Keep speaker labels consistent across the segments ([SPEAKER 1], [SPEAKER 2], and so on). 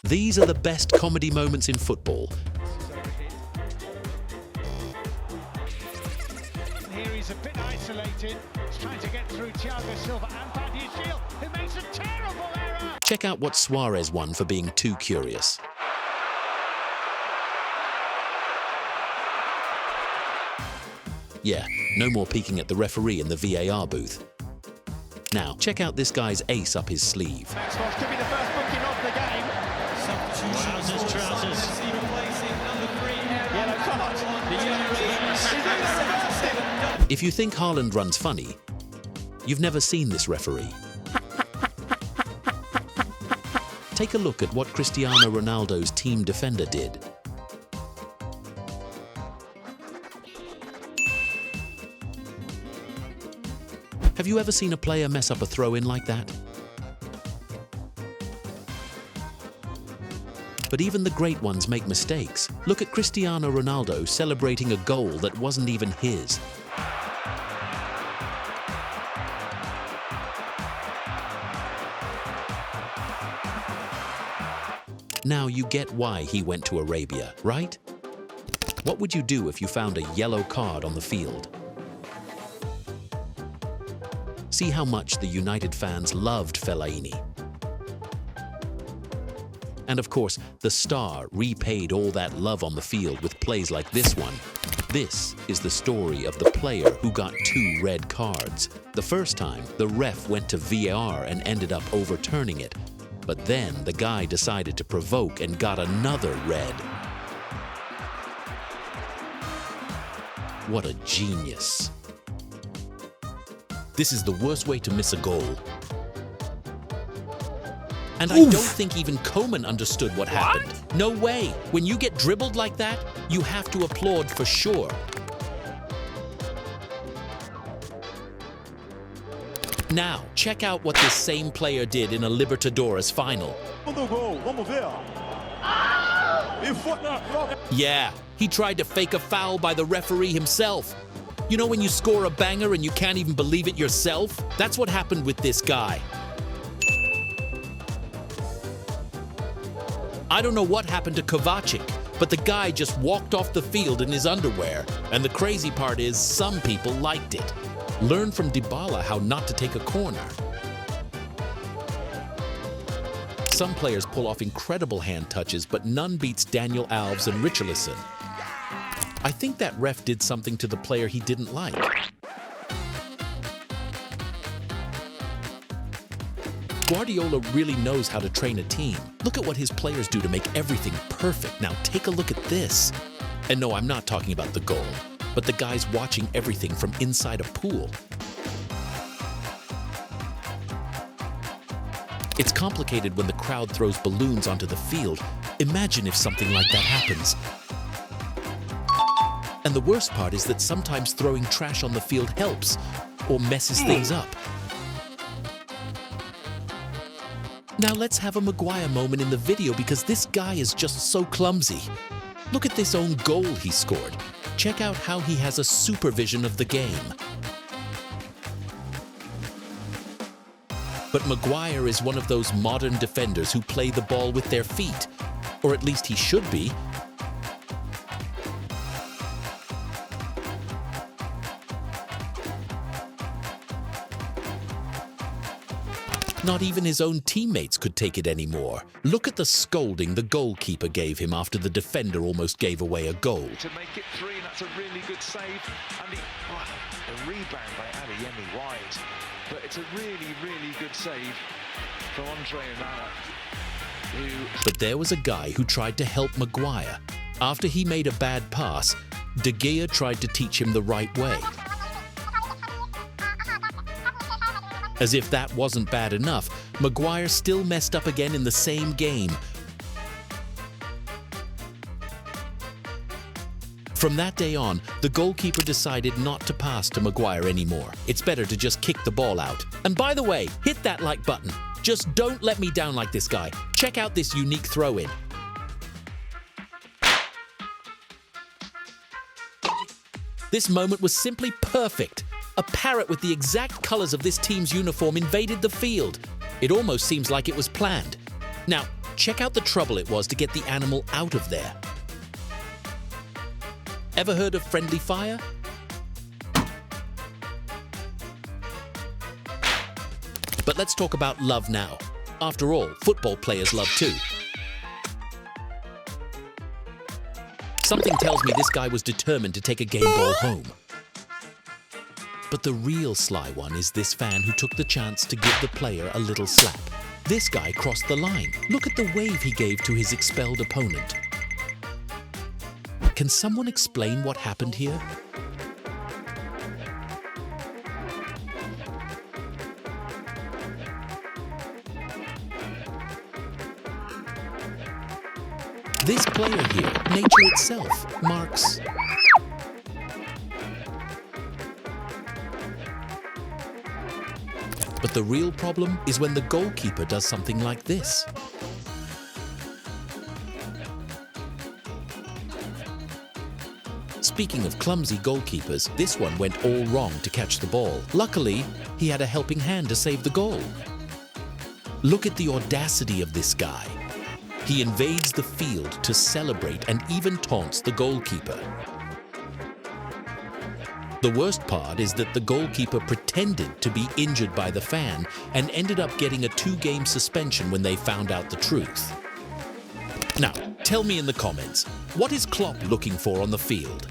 [SPEAKER 1] These are the best comedy moments in football.
[SPEAKER 2] Here he's a bit isolated. He's trying to get through Thiago Silva and Badiashile, who makes a terrible error.
[SPEAKER 1] Check out what Suarez won for being too curious. Yeah, no more peeking at the referee in the VAR booth. Now, check out this guy's ace up his sleeve.
[SPEAKER 2] Maxwell could be the first booking of the game.
[SPEAKER 3] Trousers.
[SPEAKER 2] Yellow card.
[SPEAKER 1] If you think Haaland runs funny, you've never seen this referee. Take a look at what Cristiano Ronaldo's team defender did. Have you ever seen a player mess up a throw-in like that? But even the great ones make mistakes. Look at Cristiano Ronaldo celebrating a goal that wasn't even his. Now you get why he went to Arabia, right? What would you do if you found a yellow card on the field? See how much the United fans loved Fellaini. And of course, the star repaid all that love on the field with plays like this one. This is the story of the player who got 2 red cards. The first time, the ref went to VAR and ended up overturning it. But then the guy decided to provoke and got another red. What a genius. This is the worst way to miss a goal. And I don't think even Koeman understood what happened. No way. When you get dribbled like that, you have to applaud for sure. Now, check out what this same player did in a Libertadores final. Yeah, he tried to fake a foul by the referee himself. You know when you score a banger and you can't even believe it yourself? That's what happened with this guy. I don't know what happened to Kovacic, but the guy just walked off the field in his underwear. And the crazy part is, some people liked it. Learn from Dybala how not to take a corner. Some players pull off incredible hand touches, but none beats Daniel Alves and Richarlison. I think that ref did something to the player he didn't like. Guardiola really knows how to train a team. Look at what his players do to make everything perfect. Now take a look at this. And no, I'm not talking about the goal, but the guys watching everything from inside a pool. It's complicated when the crowd throws balloons onto the field. Imagine if something like that happens. And the worst part is that sometimes throwing trash on the field helps or messes things up. Now let's have a Maguire moment in the video because this guy is just so clumsy. Look at this own goal he scored. Check out how he has a supervision of the game. But Maguire is one of those modern defenders who play the ball with their feet. Or at least he should be. Not even his own teammates could take it anymore. Look at the scolding the goalkeeper gave him after the defender almost gave away a goal.
[SPEAKER 4] To make it 3, that's a really good save. And the rebound by Adeyemi wide. But it's a really, really good save from Andre Onana.
[SPEAKER 1] But there was a guy who tried to help Maguire. After he made a bad pass, De Gea tried to teach him the right way. As if that wasn't bad enough, Maguire still messed up again in the same game. From that day on, the goalkeeper decided not to pass to Maguire anymore. It's better to just kick the ball out. And by the way, hit that like button. Just don't let me down like this guy. Check out this unique throw-in. This moment was simply perfect. A parrot with the exact colors of this team's uniform invaded the field. It almost seems like it was planned. Now, check out the trouble it was to get the animal out of there. Ever heard of friendly fire? But let's talk about love now. After all, football players love too. Something tells me this guy was determined to take a game ball home. But the real sly one is this fan who took the chance to give the player a little slap. This guy crossed the line. Look at the wave he gave to his expelled opponent. Can someone explain what happened here? This player here, nature itself, marks. But the real problem is when the goalkeeper does something like this. Speaking of clumsy goalkeepers, this one went all wrong to catch the ball. Luckily, he had a helping hand to save the goal. Look at the audacity of this guy. He invades the field to celebrate and even taunts the goalkeeper. The worst part is that the goalkeeper pretended to be injured by the fan and ended up getting a 2-game suspension when they found out the truth. Now, tell me in the comments, what is Klopp looking for on the field?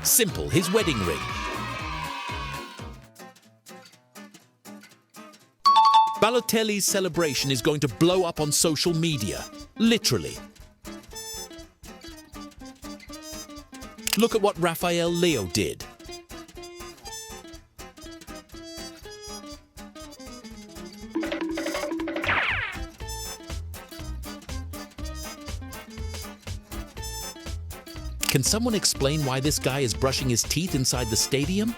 [SPEAKER 1] Simple, his wedding ring. Balotelli's celebration is going to blow up on social media. Literally. Look at what Rafael Leo did. Can someone explain why this guy is brushing his teeth inside the stadium?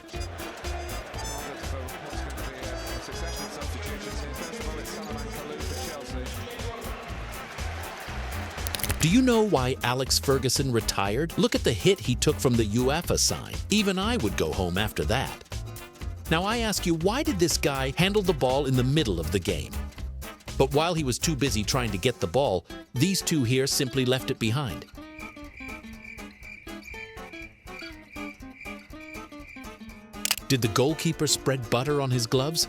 [SPEAKER 1] Do you know why Alex Ferguson retired? Look at the hit he took from the UEFA sign. Even I would go home after that. Now I ask you, why did this guy handle the ball in the middle of the game? But while he was too busy trying to get the ball, these two here simply left it behind. Did the goalkeeper spread butter on his gloves?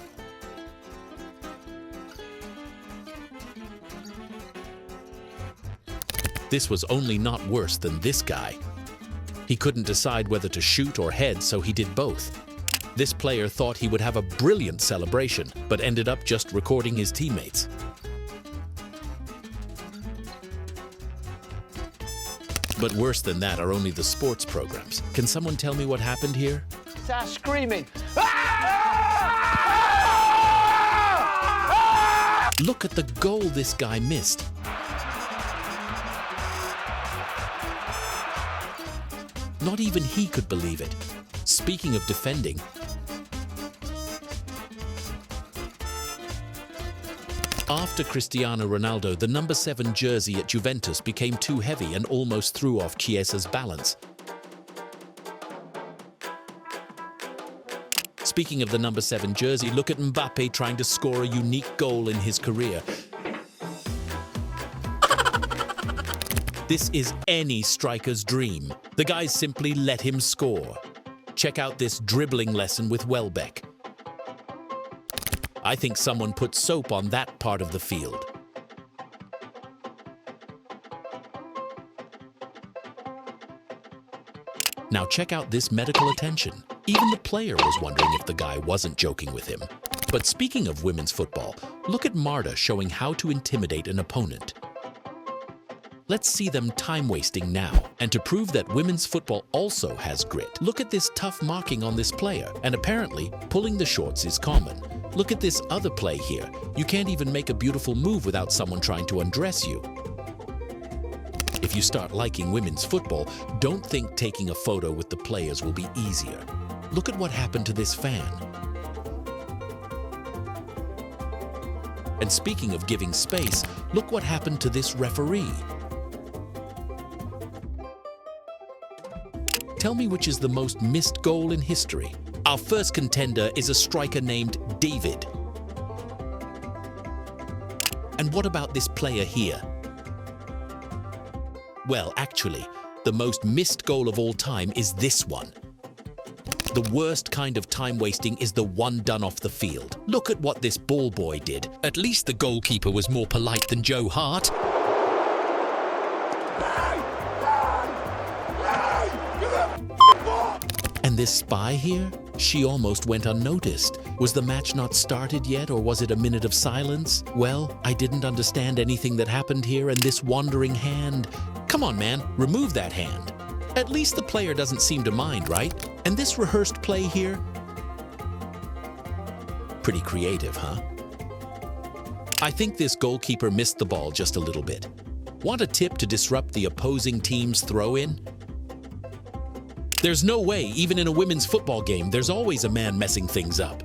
[SPEAKER 1] This was only not worse than this guy. He couldn't decide whether to shoot or head, so he did both. This player thought he would have a brilliant celebration, but ended up just recording his teammates. But worse than that are only the sports programs. Can someone tell me what happened here?
[SPEAKER 3] Start screaming.
[SPEAKER 1] Look at the goal this guy missed. Not even he could believe it. Speaking of defending, after Cristiano Ronaldo, the number 7 jersey at Juventus became too heavy and almost threw off Chiesa's balance. Speaking of the number 7 jersey, look at Mbappe trying to score a unique goal in his career. This is any striker's dream. The guys simply let him score. Check out this dribbling lesson with Welbeck. I think someone put soap on that part of the field. Now check out this medical attention. Even the player was wondering if the guy wasn't joking with him. But speaking of women's football, look at Marta showing how to intimidate an opponent. Let's see them time-wasting now. And to prove that women's football also has grit, look at this tough marking on this player. And apparently, pulling the shorts is common. Look at this other play here. You can't even make a beautiful move without someone trying to undress you. If you start liking women's football, don't think taking a photo with the players will be easier. Look at what happened to this fan. And speaking of giving space, look what happened to this referee. Tell me which is the most missed goal in history. Our first contender is a striker named David. And what about this player here? Well, actually, the most missed goal of all time is this one. The worst kind of time wasting is the one done off the field. Look at what this ball boy did. At least the goalkeeper was more polite than Joe Hart. And this spy here? She almost went unnoticed. Was the match not started yet, or was it a minute of silence? Well, I didn't understand anything that happened here, and this wandering hand... Come on, man, remove that hand. At least the player doesn't seem to mind, right? And this rehearsed play here? Pretty creative, huh? I think this goalkeeper missed the ball just a little bit. Want a tip to disrupt the opposing team's throw-in? There's no way, even in a women's football game, there's always a man messing things up.